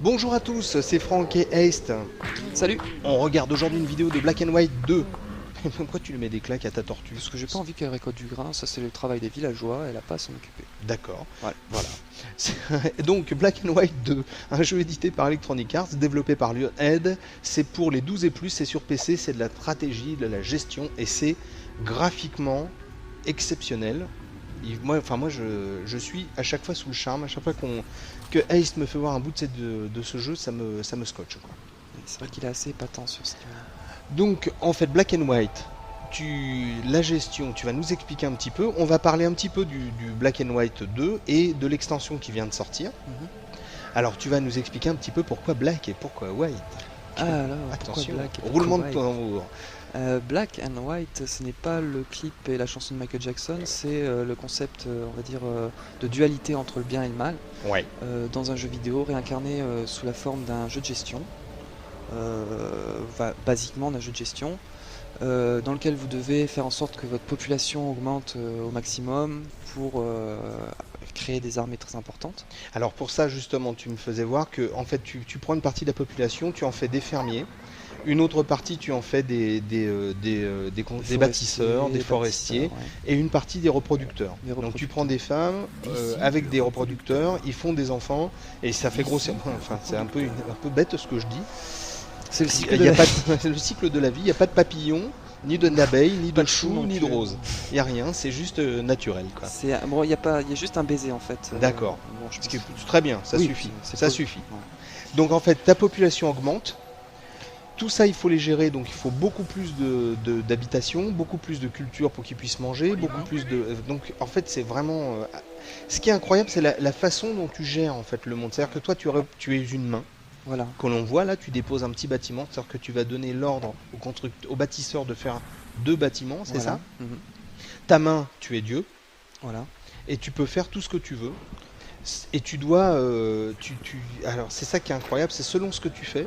Bonjour à tous, c'est Franck et Haste. Salut. On regarde aujourd'hui une vidéo de Black and White 2. Pourquoi tu lui mets des claques à ta tortue? Parce que j'ai pas envie qu'elle récolte du grain, ça c'est le travail des villageois, elle a pas à s'en occuper. D'accord, Ouais. voilà. Donc Black and White 2, un jeu édité par Electronic Arts, développé par Lionhead. C'est pour les 12 et plus, c'est sur PC, c'est de la stratégie, de la gestion, et c'est graphiquement exceptionnel. Moi, je suis à chaque fois sous le charme, à chaque fois que Haste me fait voir un bout de ce jeu, ça me scotche, quoi. C'est vrai qu'il est assez épatant sur ce niveau. Donc en fait Black and White, la gestion, tu vas nous expliquer un petit peu. On va parler un petit peu du Black and White 2 et de l'extension qui vient de sortir. Alors tu vas nous expliquer un petit peu pourquoi Black et pourquoi White. Alors, Attention, pourquoi Black et roulement pourquoi de White tambour. Black and White, ce n'est pas le clip et la chanson de Michael Jackson, c'est le concept, on va dire, de dualité entre le bien et le mal, Ouais. dans un jeu vidéo réincarné sous la forme d'un jeu de gestion, basiquement d'un jeu de gestion, dans lequel vous devez faire en sorte que votre population augmente au maximum pour créer des armées très importantes. Alors pour ça justement, tu me faisais voir que en fait tu prends une partie de la population, tu en fais des fermiers. Une autre partie, tu en fais des bâtisseurs, des forestiers, ouais. et une partie des reproducteurs. Donc tu prends des femmes avec des reproducteurs, ils font des enfants, et ça fait grossir. Enfin, c'est un peu bête ce que je dis. C'est le cycle Il de y a la pas de- le cycle de la vie, il n'y a pas de papillons, ni d'abeilles, ni Pas de de chou choux, non ni de plus. roses. Il n'y a rien, c'est juste naturel, quoi. Bon, il y a juste un baiser en fait. D'accord. Bon, je Ce qui est pense- très bien, ça Oui, suffit. c'est Ça pas- suffit. ouais. Donc en fait, ta population augmente. Tout ça, il faut les gérer, donc il faut beaucoup plus d'habitations, beaucoup plus de culture pour qu'ils puissent manger, beaucoup plus de... Donc en fait, c'est vraiment... Ce qui est incroyable, c'est la façon dont tu gères en fait le monde. C'est-à-dire que toi, tu es une main, Voilà. que l'on voit là, tu déposes un petit bâtiment, c'est-à-dire que tu vas donner l'ordre au bâtisseur de faire 2 bâtiments, c'est Voilà. ça? Mhm. Ta main, tu es Dieu, Voilà. et tu peux faire tout ce que tu veux. Et tu dois... Alors c'est ça qui est incroyable, c'est selon ce que tu fais,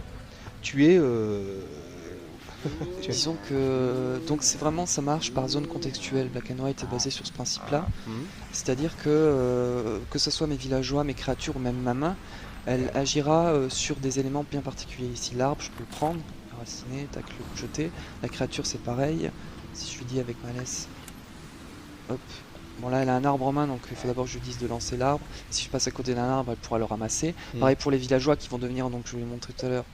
tu es... Disons que donc c'est vraiment ça marche par zone contextuelle. Black and White est basé sur ce principe-là, c'est-à-dire que ce soit mes villageois, mes créatures ou même ma main, elle agira sur des éléments bien particuliers. Ici l'arbre, je peux le prendre, le raciner, tac, le jeter. La créature c'est pareil. Si je lui dis avec ma laisse, hop. Bon là elle a un arbre en main, donc il faut d'abord que je lui dise de lancer l'arbre. Si je passe à côté d'un arbre, elle pourra le ramasser. Pareil pour les villageois qui vont devenir, donc je vous l'ai montré tout à l'heure,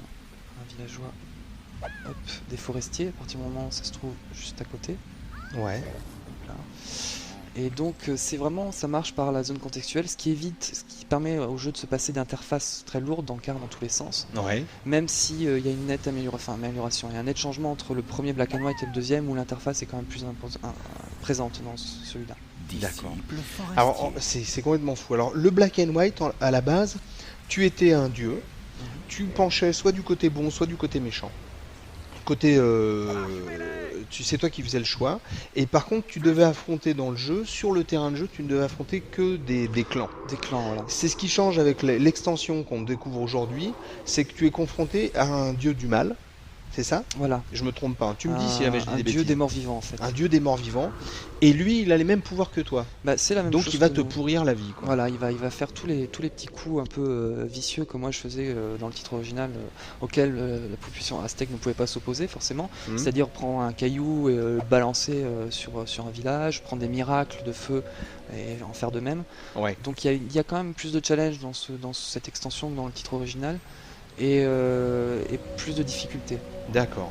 un villageois. Hop, des forestiers, à partir du moment où ça se trouve juste à côté. Ouais. Hop là. Et donc c'est vraiment, ça marche par la zone contextuelle, ce qui évite, ce qui permet au jeu de se passer d'interfaces très lourdes, d'encarts dans tous les sens. Ouais. Même si il y a une nette amélioration, il y a un net changement entre le premier Black and White et le deuxième, où l'interface est quand même plus présente dans celui-là. D'accord. Alors c'est complètement fou. Alors le Black and White, à la base, tu étais un dieu, tu penchais soit du côté bon, soit du côté méchant. Côté, c'est toi qui faisais le choix. Et par contre, tu devais affronter dans le jeu, sur le terrain de jeu, tu ne devais affronter que des clans. Des clans, voilà. C'est ce qui change avec l'extension qu'on découvre aujourd'hui, c'est que tu es confronté à un dieu du mal. C'est ça? Voilà. Je me trompe pas, hein. Tu me dis si jamais je dis des Un bêtises. dieu des morts vivants en fait. Un dieu des morts vivants. Et lui, il a les mêmes pouvoirs que toi. Bah, c'est la même Donc chose il va que te nous. pourrir la vie, quoi. Voilà, il va faire tous les petits coups un peu vicieux que moi je faisais dans le titre original, auquel la population aztèque ne pouvait pas s'opposer forcément. C'est-à-dire prendre un caillou et le balancer sur un village, prendre des miracles de feu et en faire de même. Ouais. Donc il y a quand même plus de challenge dans cette extension que dans le titre original et plus de difficultés. D'accord.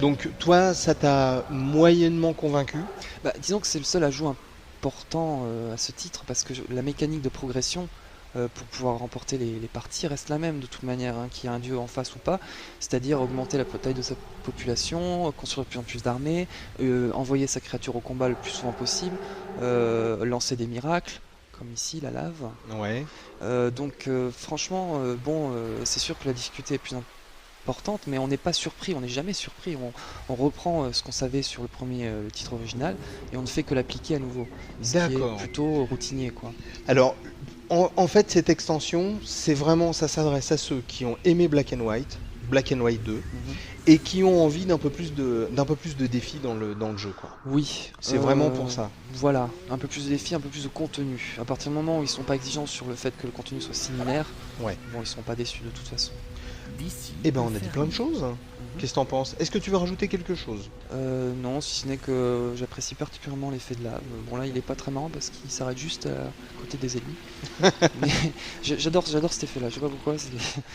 Donc toi, ça t'a moyennement convaincu? Bah, disons que c'est le seul ajout important à ce titre parce que la mécanique de progression pour pouvoir remporter les parties reste la même de toute manière, hein, qu'il y ait un dieu en face ou pas, c'est-à-dire augmenter la taille de sa population, construire de plus en plus d'armées, envoyer sa créature au combat le plus souvent possible, lancer des miracles, comme ici la lave. Ouais. Donc franchement, c'est sûr que la difficulté est plus importante, mais on n'est pas surpris, on n'est jamais surpris. On reprend ce qu'on savait sur le premier le titre original et on ne fait que l'appliquer à nouveau. Ce qui est plutôt routinier, quoi. Alors, en fait, cette extension, c'est vraiment, ça s'adresse à ceux qui ont aimé Black and White 2, et qui ont envie d'un peu plus de défis dans le jeu, quoi. Oui. C'est vraiment pour ça. Voilà, un peu plus de défis, un peu plus de contenu. À partir du moment où ils sont pas exigeants sur le fait que le contenu soit similaire, Ouais. bon, ils sont pas déçus de toute façon. Eh ben, on a dit plein de choses. Qu'est-ce que t'en penses? Est-ce que tu veux rajouter quelque chose? Non, si ce n'est que j'apprécie particulièrement l'effet de lave. Bon là, il est pas très marrant parce qu'il s'arrête juste à côté des ennemis. Mais j'adore cet effet-là. Je sais pas pourquoi.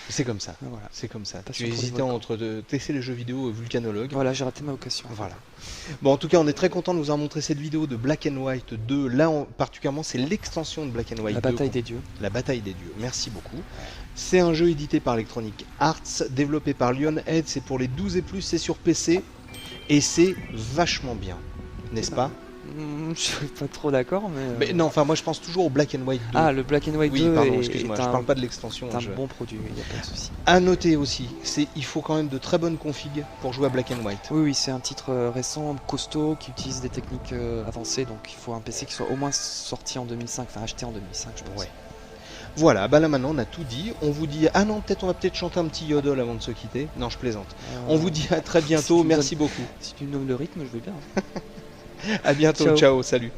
C'est comme ça. Voilà. C'est comme ça. Passion Tu pour les hésitais volcans. entre tester les jeux vidéo vulcanologue. Voilà, j'ai raté ma occasion. Voilà. Bon, en tout cas, on est très content de vous avoir montré cette vidéo de Black and White 2. Là, particulièrement, c'est l'extension de Black and White La 2. bataille des dieux. La bataille des dieux. Merci beaucoup. C'est un jeu édité par Electronic Arts, développé par Lionhead. C'est pour les 12 et plus, c'est sur PC. Et c'est vachement bien. N'est-ce pas? Je suis pas trop d'accord, mais... Non, enfin, moi, je pense toujours au Black and White 2. Ah, le Black and White oui, 2 pardon, excuse-moi, est je parle pas de l'extension. C'est un bon produit, il n'y a pas de souci. À noter aussi, il faut quand même de très bonnes configs pour jouer à Black and White. Oui, c'est un titre récent, costaud, qui utilise des techniques avancées, donc il faut un PC qui soit au moins sorti en 2005, enfin acheté en 2005, je pense. Ouais. Voilà, bah là maintenant on a tout dit. On vous dit, ah non, on va peut-être chanter un petit yodel avant de se quitter. Non, je plaisante. On vous dit à très bientôt, merci beaucoup. Si tu nommes le rythme, je veux bien. À bientôt, ciao, salut.